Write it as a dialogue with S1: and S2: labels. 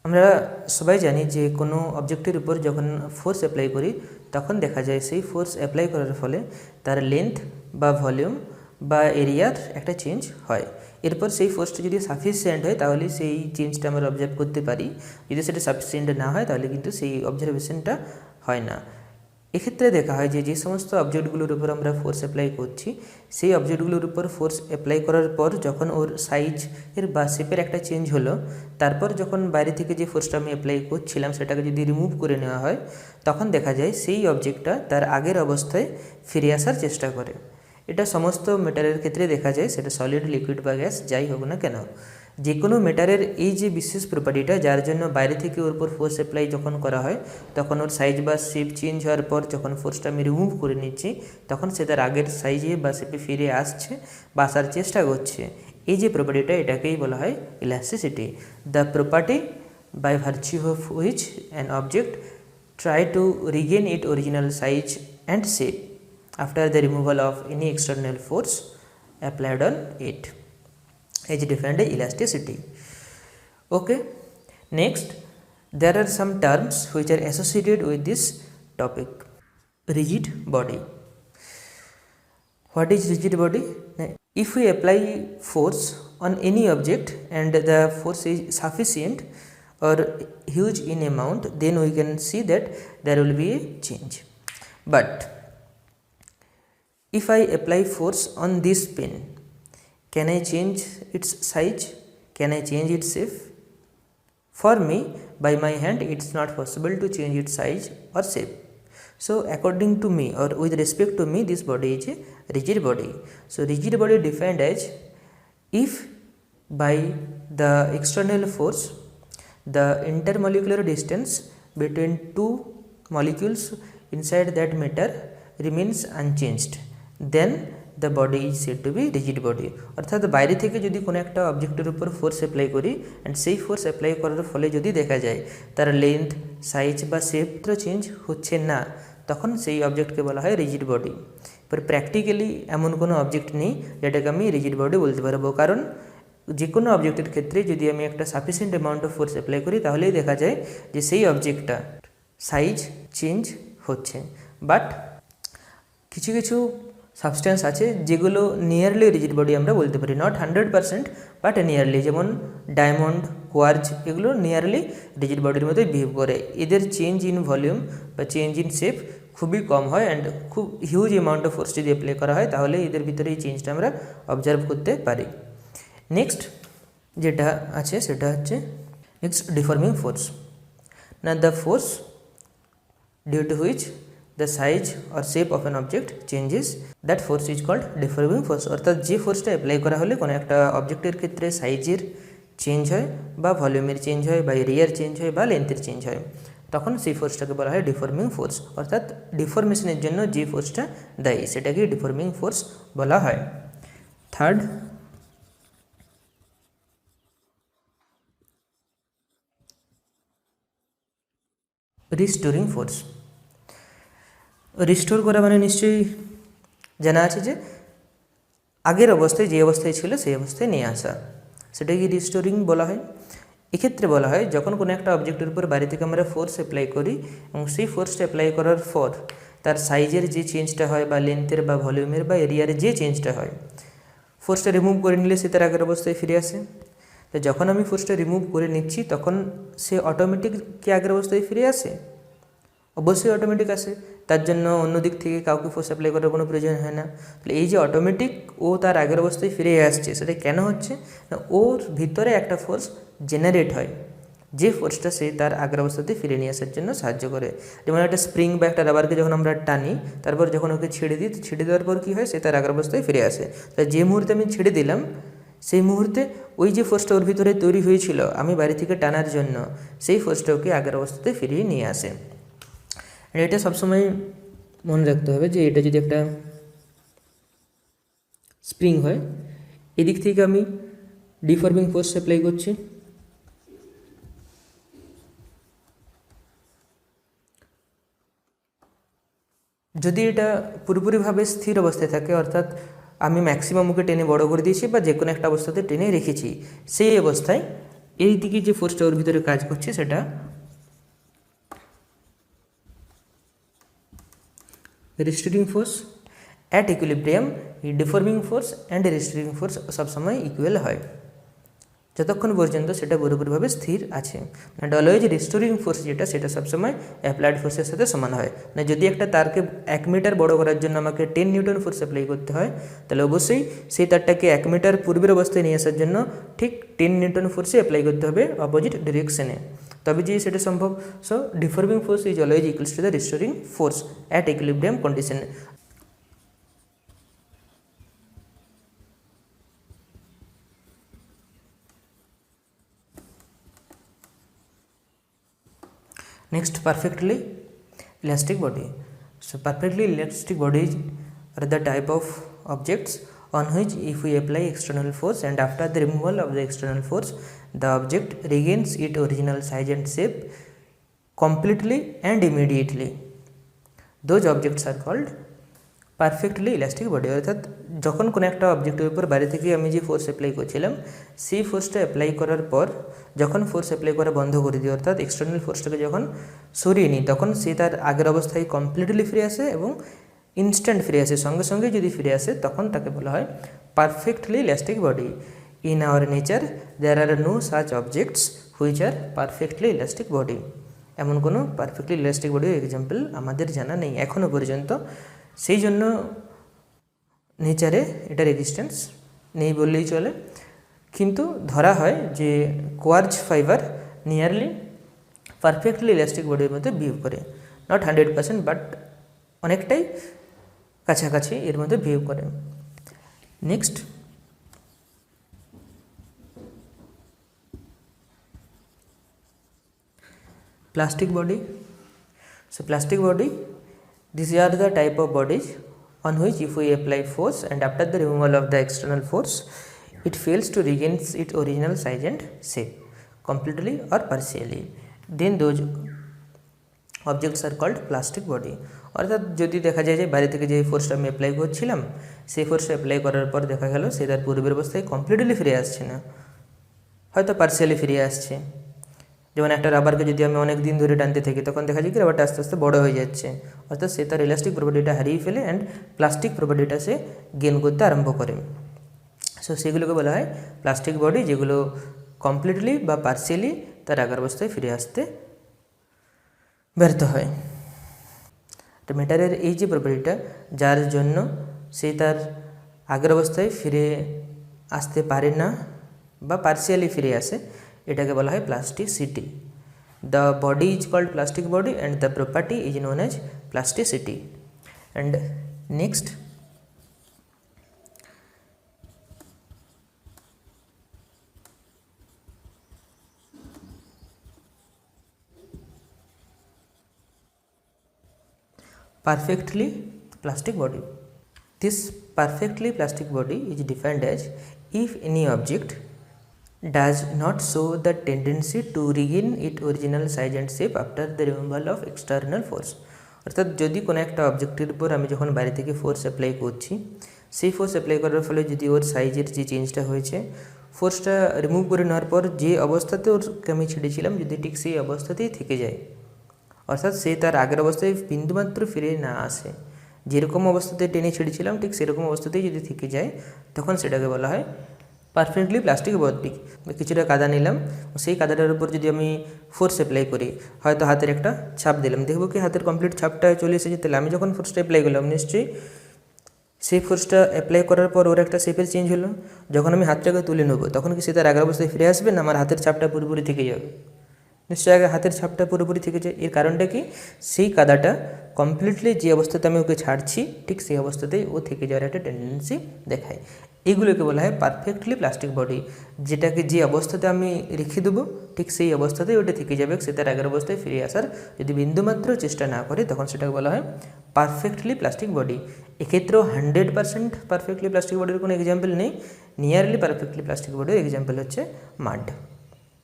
S1: আমরা সবাই জানি যে কোনো অবজেক্টের উপর যখন ফোর্স অ্যাপ্লাই করি তখন দেখা যায় সেই ফোর্স অ্যাপ্লাই করার ফলে তার লেন্থ বা ভলিউম বা এরিয়ার একটা চেঞ্জ হয়। এরপর সেই ফোর্সটা যদি সাফিসিয়েন্ট হয় তাহলে সেই চেঞ্জটা আমরা অবজার্ভ করতে পারি, যদি সেটা সাফিসিয়েন্ট না হয় তাহলে কিন্তু সেই অবজারভেশনটা হয় না। এক্ষেত্রে দেখা হয় যে যে সমস্ত অবজেক্টগুলোর উপর আমরা ফোর্স অ্যাপ্লাই করছি সেই অবজেক্টগুলোর উপর ফোর্স অ্যাপ্লাই করার পর যখন ওর সাইজ এর বা শেপের একটা চেঞ্জ হলো, তারপর যখন বাইরে থেকে যে ফোর্সটা আমি অ্যাপ্লাই করছিলাম সেটাকে যদি রিমুভ করে নেওয়া হয় তখন দেখা যায় সেই অবজেক্টটা তার আগের অবস্থায় ফিরে আসার চেষ্টা করে। এটা সমস্ত মেটারের ক্ষেত্রে দেখা যায়, সেটা সলিড, লিকুইড বা গ্যাস যাই হোক না কেন। যে কোনো মেটারের এই যে বিশেষ প্রপার্টিটা যার জন্য বাইরে থেকে ওর উপর ফোর্স অ্যাপ্লাই যখন করা হয় তখন ওর সাইজ বা শেপ চেঞ্জ হওয়ার পর যখন ফোর্সটা আমি রিমুভ করে নিচ্ছি তখন সে তার আগের সাইজে বা শেপে ফিরে আসছে বা আসার চেষ্টা করছে। এই যে প্রপার্টিটা এটাকেই বলা হয় elasticity, the property by virtue of which an object try to regain it original size and shape after the removal of any external force applied on it is defined as elasticity. Okay, next there are some terms which are associated with this topic. Rigid body. What is rigid body? If we apply force on any object and the force is sufficient or huge in amount, then we can see that there will be a change. But if I apply force on this pen, can I change its size? Can I change its shape? For me, by my hand, it's not possible to change its size or shape. So according to me or with respect to me, this body is a rigid body. So rigid body defined as if by the external force the intermolecular distance between two molecules inside that matter remains unchanged, then the body is said to be rigid body. অর্থাৎ বাইরে থেকে যদি কোনো একটা অবজেক্টের উপর force apply করি and সেই ফোর্স অ্যাপ্লাই করার ফলে যদি দেখা যায় তার লেন্থ, সাইজ বা শেপটা চেঞ্জ হচ্ছে না, তখন সেই অবজেক্টকে বলা হয় রিজিড বডি। এবার প্র্যাকটিক্যালি এমন কোনো অবজেক্ট নেই যেটাকে আমি রিজিড বডি বলতে পারবো, কারণ যে কোনো অবজেক্টের ক্ষেত্রে যদি আমি একটা sufficient amount of force apply করি তাহলেই দেখা যায় যে সেই অবজেক্টটা সাইজ চেঞ্জ হচ্ছে। বাট কিছু কিছু সাবস্টেন্স আছে যেগুলো নিয়ারলি রিজিড বডি আমরা বলতে পারি, নট 100% বাট নিয়ারলি, যেমন ডায়মন্ড, কোয়ার্জ, এগুলো নিয়ারলি রিজিড বডির মতোই বিহেভ করে। এদের চেঞ্জ ইন ভলিউম বা চেঞ্জ ইন শেপ খুবই কম হয় অ্যান্ড খুব হিউজ অ্যামাউন্ট অফ ফোর্স যদি অ্যাপ্লাই করা হয় তাহলে এদের ভিতরে এই চেঞ্জটা আমরা অবজার্ভ করতে পারি। নেক্সট যেটা আছে সেটা হচ্ছে নেক্সট ডিফর্মিং ফোর্স। না the force due to which the size or shape of an object changes, that force is called deforming force। অর্থাৎ যে ফোর্সটা অ্যাপ্লাই করা হলে কোনো একটা অবজেক্টের ক্ষেত্রে সাইজের চেঞ্জ হয় বা ভলিউমের চেঞ্জ হয় বা এরিয়ার চেঞ্জ হয় বা লেন্থের চেঞ্জ হয় তখন সেই ফোর্সটাকে বলা হয় ডিফর্মিং ফোর্স। অর্থাৎ ডিফরমেশনের জন্য যে ফোর্সটা দায়ী সেটাকে ডিফর্মিং ফোর্স বলা হয়। Third, restoring force. রিস্টোর করা মানে নিশ্চয়ই জানা আছে যে আগের অবস্থায় যে অবস্থায় ছিল সেই অবস্থায় নিয়ে আসা, সেটাকে রিস্টোরিং বলা হয়। এক্ষেত্রে বলা হয় যখন কোনো একটা অবজেক্টের উপর বাইরে থেকে আমরা ফোর্স অ্যাপ্লাই করি এবং সেই ফোর্সটা অ্যাপ্লাই করার পর তার সাইজের যে চেঞ্জটা হয় বা লেন্থের বা ভলিউমের বা এরিয়ার যে চেঞ্জটা হয়, ফোর্সটা রিমুভ করে নিলে সে তার আগের অবস্থায় ফিরে আসে। তো যখন আমি ফোর্সটা রিমুভ করে নিচ্ছি তখন সে অটোমেটিক কি আগের অবস্থায় ফিরে আসে? অবশ্যই অটোমেটিক আসে, তার জন্য অন্য দিক থেকে কাউকে ফোর্স অ্যাপ্লাই করার কোনো প্রয়োজন হয় না। তাহলে এই যে অটোমেটিক ও তার আগের অবস্থায় ফিরে আসছে সেটা কেন হচ্ছে না, ওর ভিতরে একটা ফোর্স জেনারেট হয় যে ফোর্সটা সে তার আগের অবস্থাতে ফিরে নিয়ে আসার জন্য সাহায্য করে। যেমন একটা স্প্রিং বা একটা রাবারকে যখন আমরা টানি তারপর যখন ওকে ছেড়ে দিই, ছেড়ে দেওয়ার পর কী হয়, সে তার আগের অবস্থায় ফিরে আসে। তাই যে মুহূর্তে আমি ছেড়ে দিলাম সেই মুহূর্তে ওই যে ফোর্সটা ওর ভিতরে তৈরি হয়েছিল আমি বাইরে থেকে টানার জন্য, সেই ফোর্সটা ওকে আগের অবস্থাতে ফিরিয়ে নিয়ে আসে। এটা সবসময় মনে রাখতে হবে যে এটা যদি একটা স্প্রিং হয়, এদিক থেকে আমি ডিফর্মিং ফোর্স অ্যাপ্লাই করছি, যদি এটা পুরোপুরিভাবে স্থির অবস্থায় থাকে অর্থাৎ আমি ম্যাক্সিমাম ওকে টেনে বড় করে দিয়েছি বা যে কোনো একটা অবস্থাতে টেনে রেখেছি, সেই অবস্থায় এই দিকে যে ফোর্সটা ওর ভিতরে কাজ করছে সেটা রিস্টোরিং ফোর্স। অ্যাট ইকুইলিব্রিয়াম এই deforming force and restoring force সবসময় ইকুয়াল হয় যতক্ষণ পর্যন্ত সেটা পুরোপুরিভাবে স্থির আছে। অ্যান্ড অলওয়েজ রিস্টোরিং ফোর্স যেটা সেটা সবসময় অ্যাপ্লাইড ফোর্সের সাথে সমান হয়। না যদি একটা তারকে 1 মিটার বড় করার জন্য আমাকে 10 নিউটন ফোর্স অ্যাপ্লাই করতে হয়, তাহলে অবশ্যই সেই তারটাকে 1 মিটার পূর্বের অবস্থায় নিয়ে আসার জন্য ঠিক 10 নিউটন ফোর্সে অ্যাপ্লাই করতে হবে অপোজিট ডিরেকশনে, তবে যে সেটা সম্ভব। So deforming force is always equals to the restoring force at equilibrium condition. Next, perfectly elastic body. So perfectly elastic bodies are the type of objects on which if we apply external force and after the removal of the external force the object regains its original size and shape completely and immediately. Those objects are called perfectly elastic body. অর্থাৎ যখন কোনো একটা অবজেক্টের উপর বাইরে থেকে আমি যে ফোর্স অ্যাপ্লাই করছিলাম সেই ফোর্সটা অ্যাপ্লাই করার পর যখন ফোর্স অ্যাপ্লাই করা বন্ধ করে দিই, অর্থাৎ এক্সটার্নাল ফোর্সটাকে যখন সরিয়ে নিই, তখন সে তার আগের অবস্থায় কমপ্লিটলি ফিরে আসে এবং ইনস্ট্যান্ট ফিরে আসে, সঙ্গে সঙ্গে যদি ফিরে আসে তখন তাকে বলা হয় perfectly elastic body. In our nature there are no such objects which are perfectly elastic body. এমন কোনো পারফেক্টলি ইলাস্টিক বডির এক্সাম্পল আমাদের জানা নেই এখনও পর্যন্ত। সেই জন্য নেচারে এটা রেজিস্ট্যান্স নেই বললেই চলে। কিন্তু ধরা হয় যে quartz fibre nearly perfectly elastic বডির মধ্যে বিহেভ করে, নট 100% বাট অনেকটাই কাছাকাছি এর মধ্যে বিহেভ করে। Next, plastic body. So plastic body, these are the type of bodies on which if we apply force and after the removal of the external force it fails to regain its original size and shape completely or partially, then those objects are called plastic body. অর্থাৎ যদি দেখা যায় যে বাইরে থেকে যে ফোর্সটা আমি apply করছিলাম সেই ফোর্সটা অ্যাপ্লাই করার পর দেখা গেল সে তার পূর্বের অবস্থায় কমপ্লিটলি ফিরে আসছে না, হয়তো পার্সিয়ালি ফিরে আসছে। যেমন একটা রাবারকে যদি আমি অনেক দিন ধরে টানতে থাকি তখন দেখা যায় কি রাবারটা আস্তে আস্তে বড় হয়ে যাচ্ছে, অর্থাৎ সে তার ইলাস্টিক প্রপার্টিটা হারিয়ে ফেলে অ্যান্ড প্লাস্টিক প্রপার্টিটা সে গেন করতে আরম্ভ করে। সো সেগুলোকে বলা হয় প্লাস্টিক বডি, যেগুলো কমপ্লিটলি বা পার্সিয়ালি তার আগের অবস্থায় ফিরে আসতে ব্যর্থ হয়। তো ম্যাটারের এই যে প্রপার্টিটা যার জন্য সে তার আগের অবস্থায় ফিরে আসতে পারে না বা পার্সিয়ালি ফিরে আসে, এটাকে বলা হয় plasticity. The body is called plastic body and the property is known as plasticity. And next, perfectly plastic body. This perfectly plastic body is defined as if any object does not show the tendency to regain its original size and shape after the removal of external force. অর্থাৎ যদি কোনো একটা অবজেক্টের উপর আমি যখন বাইরে থেকে ফোর্স অ্যাপ্লাই করছি সেই ফোর্স অ্যাপ্লাই করার ফলে যদি ওর সাইজের যে চেঞ্জটা হয়েছে ফোর্সটা রিমুভ করে নেওয়ার পর যে অবস্থাতে ওরকে আমি ছেড়েছিলাম যদি ঠিক সেই অবস্থাতেই থেকে যায়, অর্থাৎ সে তার আগের অবস্থায় বিন্দুমাত্র ফিরে না আসে, যেরকম অবস্থাতে টেনে ছেড়েছিলাম ঠিক সেরকম অবস্থাতেই যদি থেকে যায় তখন সেটাকে বলা হয় পারফেক্টলি প্লাস্টিক বডি। কিছুটা কাদা নিলাম, সেই কাদাটার উপর যদি আমি ফোর্স অ্যাপ্লাই করি, হয়তো হাতের একটা ছাপ দিলাম, দেখবো কি হাতের কমপ্লিট ছাপটা চলে এসেছে। তাহলে আমি যখন ফোর্সটা অ্যাপ্লাই করলাম নিশ্চয়ই সেই ফোর্সটা অ্যাপ্লাই করার পর ওর একটা শেপের চেঞ্জ হলো। যখন আমি হাতটাকে তুলে নেবো তখন কি সে তার আগের অবস্থায় ফিরে আসবে না আমার হাতের ছাপটা পুরোপুরি থেকে যাবে? নিশ্চয়ই আগে হাতের ছাপটা পুরোপুরি থেকে যায়। এর কারণটা কি, সেই কাদাটা কমপ্লিটলি যে অবস্থাতে আমি ওকে ছাড়ছি ঠিক সেই অবস্থাতেই ও থেকে যাওয়ার একটা টেন্ডেন্সি দেখায়। এগুলোকে বলা হয় পারফেক্টলি প্লাস্টিক বডি, যেটাকে যে অবস্থাতে আমি রেখে দেবো ঠিক সেই অবস্থাতেই ওটা থেকে যাবে, সে তার আগের অবস্থায় ফিরে আসার যদি বিন্দুমাত্র চেষ্টা না করে তখন সেটাকে বলা হয় পারফেক্টলি প্লাস্টিক বডি। এক্ষেত্রেও 100% পারফেক্টলি প্লাস্টিক বডির কোনো এক্সাম্পল নেই, নিয়ারলি পারফেক্টলি প্লাস্টিক বডির এক্সাম্পল হচ্ছে মাড।